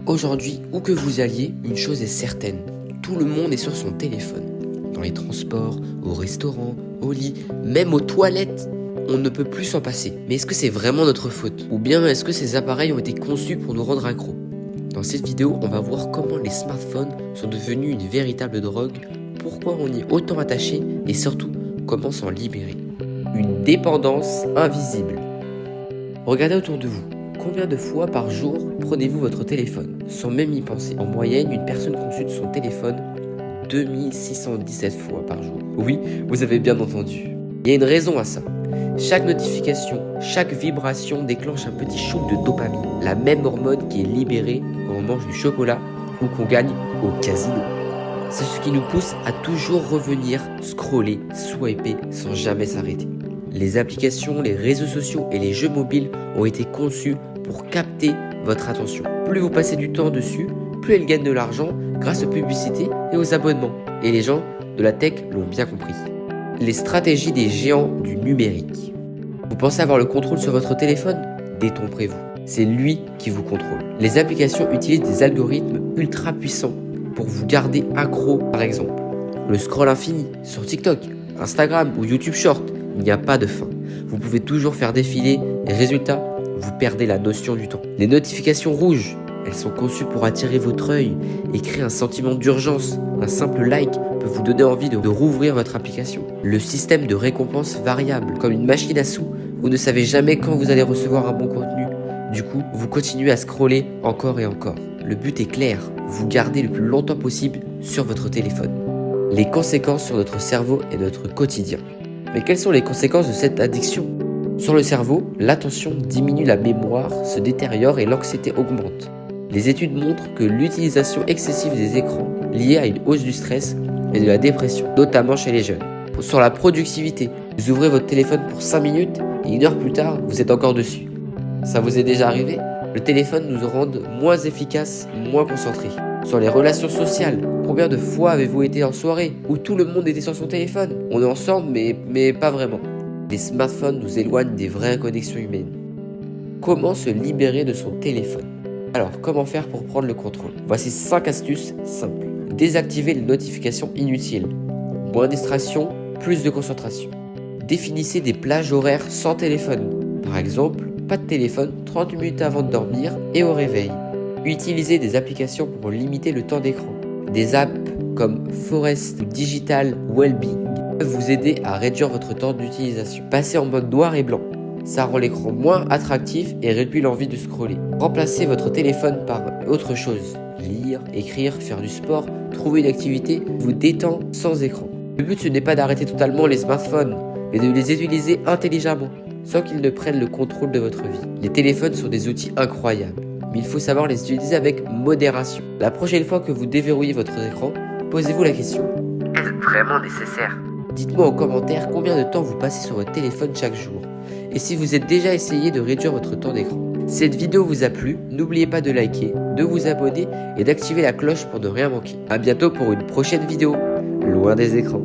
Aujourd'hui, où que vous alliez, une chose est certaine, tout le monde est sur son téléphone. Dans les transports, au restaurant, au lit, même aux toilettes, on ne peut plus s'en passer. Mais est-ce que c'est vraiment notre faute? Ou bien est-ce que ces appareils ont été conçus pour nous rendre accros? Dans cette vidéo, on va voir comment les smartphones sont devenus une véritable drogue, pourquoi on y est autant attaché et surtout, comment s'en libérer. Une dépendance invisible. Regardez autour de vous. Combien de fois par jour prenez-vous votre téléphone sans même y penser? En moyenne, une personne consulte son téléphone 2617 fois par jour. Oui, vous avez bien entendu. Il y a une raison à ça. Chaque notification, chaque vibration déclenche un petit shoot de dopamine, la même hormone qui est libérée quand on mange du chocolat ou qu'on gagne au casino. C'est ce qui nous pousse à toujours revenir, scroller, swiper sans jamais s'arrêter. Les applications, les réseaux sociaux et les jeux mobiles ont été conçus pour capter votre attention. Plus vous passez du temps dessus, plus elles gagnent de l'argent grâce aux publicités et aux abonnements. Et les gens de la tech l'ont bien compris. Les stratégies des géants du numérique. Vous pensez avoir le contrôle sur votre téléphone? Détrompez-vous. C'est lui qui vous contrôle. Les applications utilisent des algorithmes ultra puissants pour vous garder accro, par exemple. Le scroll infini sur TikTok, Instagram ou YouTube Short, il n'y a pas de fin. Vous pouvez toujours faire défiler les résultats, vous perdez la notion du temps. Les notifications rouges, elles sont conçues pour attirer votre œil et créer un sentiment d'urgence. Un simple like peut vous donner envie de rouvrir votre application. Le système de récompense variable, comme une machine à sous, vous ne savez jamais quand vous allez recevoir un bon contenu. Du coup, vous continuez à scroller encore et encore. Le but est clair, vous gardez le plus longtemps possible sur votre téléphone. Les conséquences sur notre cerveau et notre quotidien. Mais quelles sont les conséquences de cette addiction? Sur le cerveau, l'attention diminue, la mémoire se détériore et l'anxiété augmente. Les études montrent que l'utilisation excessive des écrans liée à une hausse du stress et de la dépression, notamment chez les jeunes. Sur la productivité, vous ouvrez votre téléphone pour 5 minutes et 1 heure plus tard, vous êtes encore dessus. Ça vous est déjà arrivé? Le téléphone nous rend moins efficaces, moins concentrés. Sur les relations sociales, combien de fois avez-vous été en soirée où tout le monde était sur son téléphone? On est ensemble mais pas vraiment. Les smartphones nous éloignent des vraies connexions humaines. Comment se libérer de son téléphone? Alors, comment faire pour prendre le contrôle? Voici 5 astuces simples. Désactivez les notifications inutiles. Moins de distraction, plus de concentration. Définissez des plages horaires sans téléphone. Par exemple, pas de téléphone 30 minutes avant de dormir et au réveil. Utilisez des applications pour limiter le temps d'écran. Des apps comme Forest ou Digital Wellbeing peuvent vous aider à réduire votre temps d'utilisation. Passez en mode noir et blanc. Ça rend l'écran moins attractif et réduit l'envie de scroller. Remplacez votre téléphone par autre chose. Lire, écrire, faire du sport, trouver une activité vous détend sans écran. Le but ce n'est pas d'arrêter totalement les smartphones, mais de les utiliser intelligemment, sans qu'ils ne prennent le contrôle de votre vie. Les téléphones sont des outils incroyables, mais il faut savoir les utiliser avec modération. La prochaine fois que vous déverrouillez votre écran, posez-vous la question: est-ce vraiment nécessaire? Dites-moi en commentaire combien de temps vous passez sur votre téléphone chaque jour, et si vous êtes déjà essayé de réduire votre temps d'écran. Si cette vidéo vous a plu, n'oubliez pas de liker, de vous abonner et d'activer la cloche pour ne rien manquer. A bientôt pour une prochaine vidéo, loin des écrans.